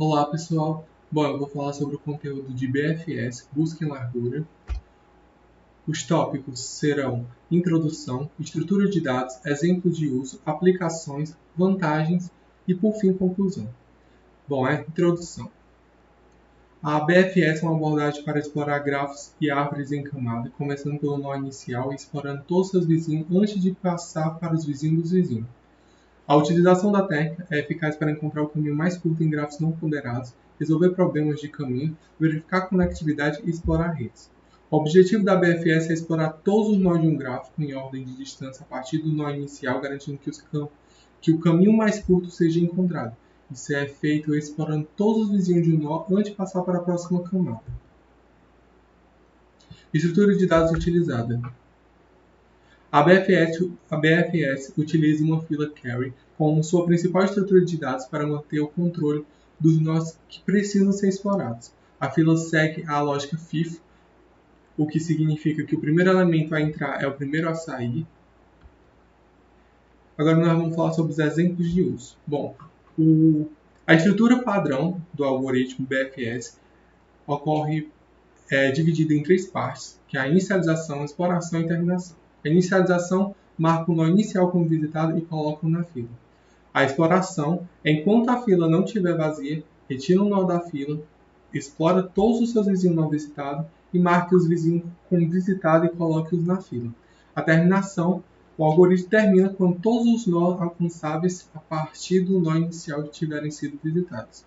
Olá pessoal, bom, eu vou falar sobre o conteúdo de BFS, busca em largura. Os tópicos serão introdução, estrutura de dados, exemplo de uso, aplicações, vantagens e por fim conclusão. Bom, introdução. A BFS é uma abordagem para explorar grafos e árvores em camada, começando pelo nó inicial e explorando todos os seus vizinhos antes de passar para os vizinhos dos vizinhos. A utilização da técnica é eficaz para encontrar o caminho mais curto em grafos não ponderados, resolver problemas de caminho, verificar conectividade e explorar redes. O objetivo da BFS é explorar todos os nós de um gráfico em ordem de distância a partir do nó inicial, garantindo que o caminho mais curto seja encontrado. Isso é feito explorando todos os vizinhos de um nó antes de passar para a próxima camada. Estrutura de dados utilizada. A BFS utiliza uma fila carry como sua principal estrutura de dados para manter o controle dos nós que precisam ser explorados. A fila segue a lógica FIFO, o que significa que o primeiro elemento a entrar é o primeiro a sair. Agora nós vamos falar sobre os exemplos de uso. Bom, a estrutura padrão do algoritmo BFS ocorre dividida em três partes, que é a inicialização, exploração e terminação. A inicialização marca o nó inicial como visitado e coloca-o na fila. A exploração, enquanto a fila não estiver vazia, retira o nó da fila, explora todos os seus vizinhos não visitados e marque os vizinhos como visitado e coloque-os na fila. A terminação, o algoritmo termina quando todos os nós alcançáveis a partir do nó inicial tiverem sido visitados.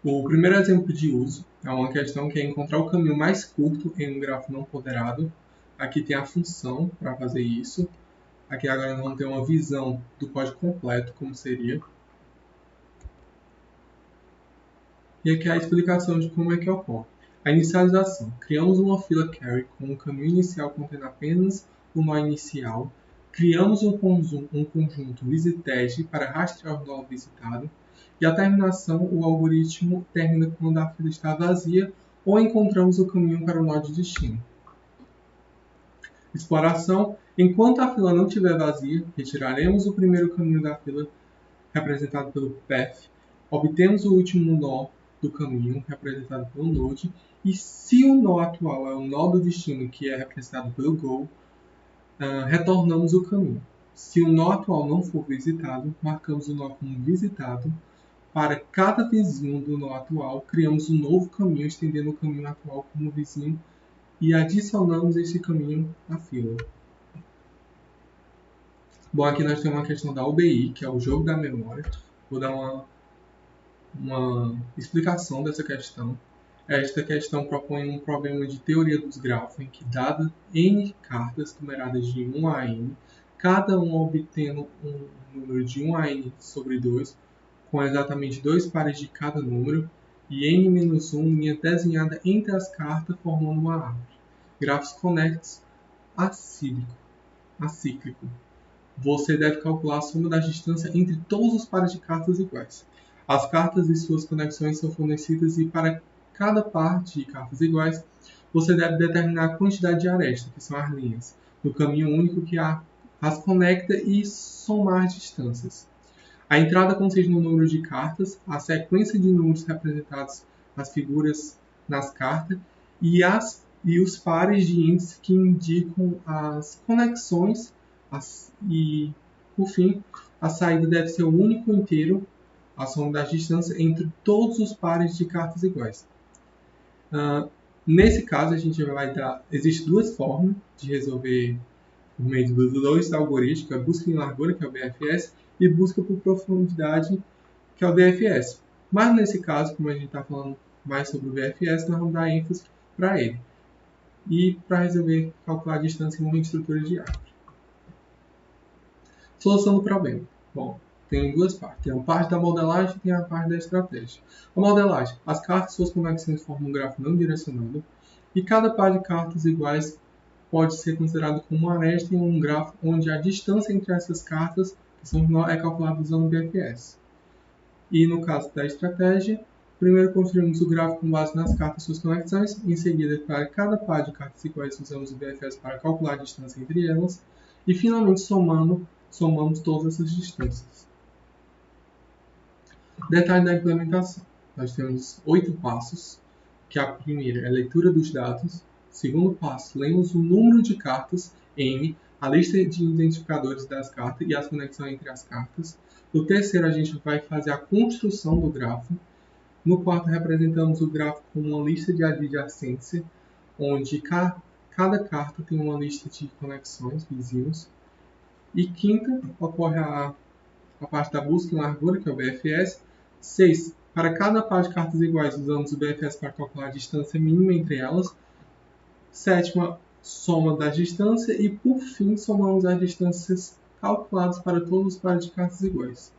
O primeiro exemplo de uso é uma questão que é encontrar o caminho mais curto em um grafo não ponderado. Aqui tem a função para fazer isso. Aqui agora nós vamos ter uma visão do código completo, como seria. E aqui a explicação de como é que ocorre. A inicialização. Criamos uma fila carry com o caminho inicial contendo apenas o nó inicial. Criamos um conjunto visiteste para rastrear o nó visitado. E a terminação, o algoritmo termina quando a fila está vazia ou encontramos o caminho para o nó de destino. Exploração. Enquanto a fila não estiver vazia, retiraremos o primeiro caminho da fila, representado pelo path, obtemos o último nó do caminho, representado pelo node, e se o nó atual é o nó do destino, que é representado pelo goal, retornamos o caminho. Se o nó atual não for visitado, marcamos o nó como visitado. Para cada vizinho do nó atual, criamos um novo caminho, estendendo o caminho atual como vizinho e adicionamos esse caminho à fila. Bom, aqui nós temos uma questão da UBI, que é o jogo da memória. Vou dar uma explicação dessa questão. Esta questão propõe um problema de teoria dos grafos, em que, dadas n cartas numeradas de 1 a n, cada uma obtendo um número de 1 a n sobre 2, com exatamente 2 pares de cada número, e n-1 linha desenhada entre as cartas formando uma árvore. Grafos conexos acíclico. Você deve calcular a soma das distâncias entre todos os pares de cartas iguais. As cartas e suas conexões são fornecidas e para cada par de cartas iguais, você deve determinar a quantidade de arestas, que são as linhas, no caminho único que as conecta e somar as distâncias. A entrada consiste no número de cartas, a sequência de números representados nas figuras nas cartas e os pares de índices que indicam as conexões e, por fim, a saída deve ser o único inteiro, a soma das distâncias entre todos os pares de cartas iguais. Nesse caso, a gente vai dar... Existem duas formas de resolver por meio dos dois algoritmos, que é a busca em largura, que é o BFS, e busca por profundidade, que é o DFS. Mas nesse caso, como a gente está falando mais sobre o BFS, nós vamos dar ênfase para ele. E para resolver, calcular a distância em uma estrutura de árvore. Solução do problema. Bom, tem duas partes. Tem a parte da modelagem e tem a parte da estratégia. A modelagem. As cartas e suas conexões formam um grafo não direcionado. E cada par de cartas iguais pode ser considerado como uma aresta em um grafo onde a distância entre essas cartas é calculada usando o BFS. E no caso da estratégia, primeiro construímos o gráfico com base nas cartas e suas conexões. Em seguida, para cada par de cartas iguais, usamos o BFS para calcular a distância entre elas. E finalmente, somamos todas essas distâncias. Detalhe da implementação. Nós temos 8 passos, que a primeira é a leitura dos dados. Segundo passo, lemos o número de cartas, N, a lista de identificadores das cartas e as conexões entre as cartas. No terceiro, a gente vai fazer a construção do grafo. No quarto, representamos o grafo como uma lista de adjacência, onde cada carta tem uma lista de conexões, vizinhos. E quinta, ocorre a parte da busca em largura, que é o BFS. 6. Para cada par de cartas iguais, usamos o BFS para calcular a distância mínima entre elas. Sétima, soma das distâncias. E, por fim, somamos as distâncias calculadas para todos os pares de cartas iguais.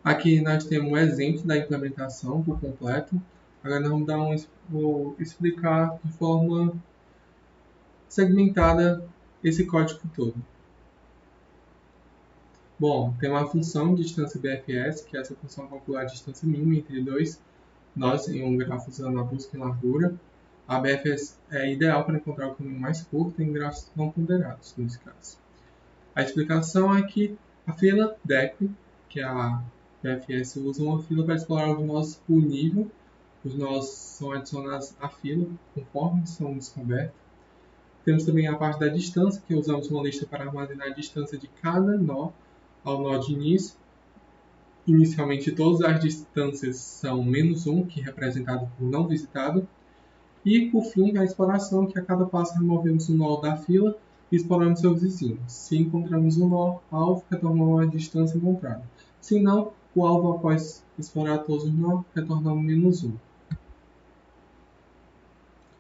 Aqui nós temos um exemplo da implementação por completo. Agora nós vou explicar de forma segmentada esse código todo. Bom, tem uma função de distância BFS, que é essa função calcular a distância mínima entre dois nós em um grafo usando a busca em largura. A BFS é ideal para encontrar o caminho mais curto em grafos não ponderados, nesse caso. A explicação é que a fila DEC, que é a BFS, usa uma fila para explorar os nós por nível. Os nós são adicionados à fila conforme são descobertos. Temos também a parte da distância, que usamos uma lista para armazenar a distância de cada nó ao nó de início. Inicialmente, todas as distâncias são -1, que é representado por não visitado. E, por fim, a exploração, que a cada passo removemos um nó da fila e exploramos seus vizinhos. Se encontramos um nó alvo, retornamos a distância encontrada. Se não, o alvo, após explorar todos os nós, retornamos -1.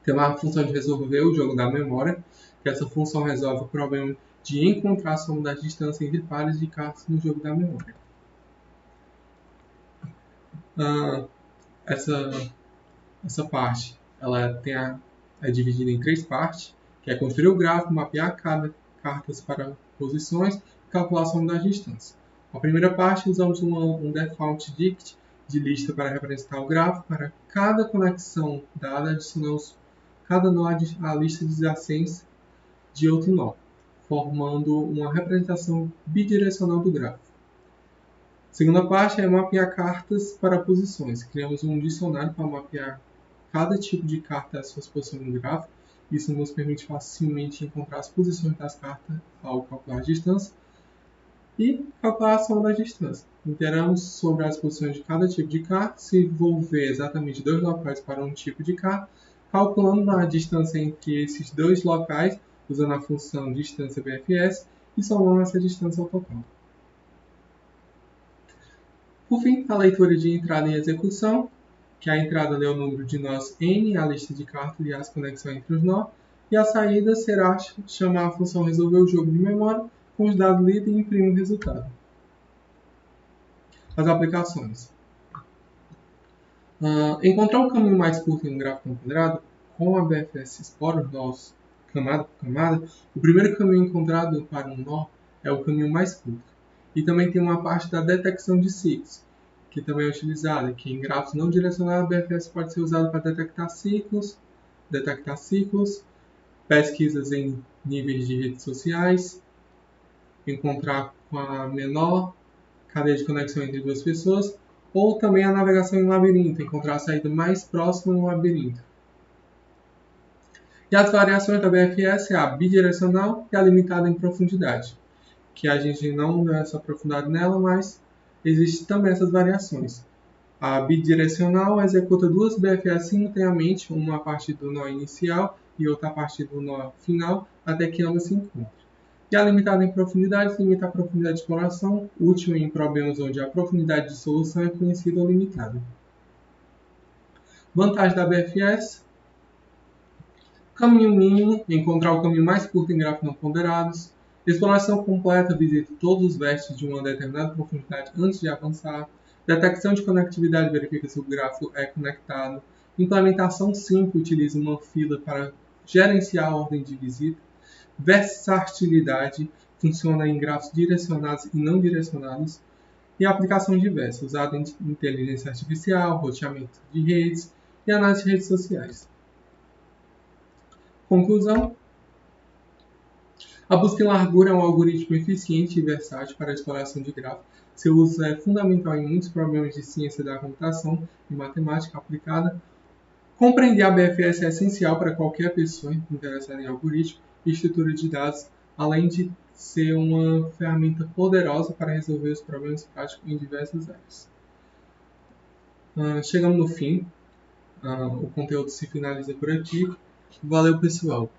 Tem uma função de resolver o jogo da memória, que essa função resolve o problema de encontrar a soma das distâncias entre pares de cartas no jogo da memória. Essa parte ela é dividida em 3 partes, que é construir o gráfico, mapear cada cartas para posições e calcular a soma das distâncias. A primeira parte usamos um default dict de lista para representar o gráfico. Para cada conexão dada, adicionamos cada nó à lista de adjacência de outro nó, formando uma representação bidirecional do gráfico. A segunda parte é mapear cartas para posições. Criamos um dicionário para mapear cada tipo de carta e as suas posições no gráfico. Isso nos permite facilmente encontrar as posições das cartas ao calcular a distância e calcular a soma das distâncias. Iteramos sobre as posições de cada tipo de carta, se envolver exatamente 2 locais para um tipo de carta, calculando a distância entre esses 2 locais, usando a função distância BFS, e somando essa distância ao total. Por fim, a leitura de entrada e execução, que a entrada lê o número de nós N, a lista de cartas e as conexões entre os nós, e a saída será chamar a função resolver o jogo de memória com os dados lidos e imprimir o resultado. As aplicações. Encontrar o caminho mais curto em um gráfico não ponderado, com a BFS Explorer, nós, camada por camada, o primeiro caminho encontrado para um nó é o caminho mais curto. E também tem uma parte da detecção de ciclos, que também é utilizada, que em grafos não direcionados, a BFS pode ser usada para detectar ciclos, pesquisas em níveis de redes sociais, encontrar com a menor cadeia de conexão entre duas pessoas, ou também a navegação em labirinto, encontrar a saída mais próxima no labirinto. E as variações da BFS é a bidirecional e a limitada em profundidade, que a gente não dá essa profundidade nela, mas existem também essas variações. A bidirecional executa 2 BFS simultaneamente, uma a partir do nó inicial e outra a partir do nó final, até que ambas se encontrem. E a limitada em profundidade limita a profundidade de exploração, útil em problemas onde a profundidade de solução é conhecida ou limitada. Vantagem da BFS: caminho mínimo, encontrar o caminho mais curto em grafos não ponderados. Exploração completa, visita todos os vértices de uma determinada profundidade antes de avançar. Detecção de conectividade, verifica se o grafo é conectado. Implementação simples, utiliza uma fila para gerenciar a ordem de visita. Versatilidade, funciona em grafos direcionados e não direcionados. E aplicação diversa, usada em inteligência artificial, roteamento de redes e análise de redes sociais. Conclusão: a busca em largura é um algoritmo eficiente e versátil para a exploração de grafos, Seu uso é fundamental em muitos problemas de ciência da computação e matemática aplicada. Compreender a BFS é essencial para qualquer pessoa interessada em algoritmo e estrutura de dados, além de ser uma ferramenta poderosa para resolver os problemas práticos em diversas áreas. Chegamos no fim. O conteúdo se finaliza por aqui. Valeu, pessoal!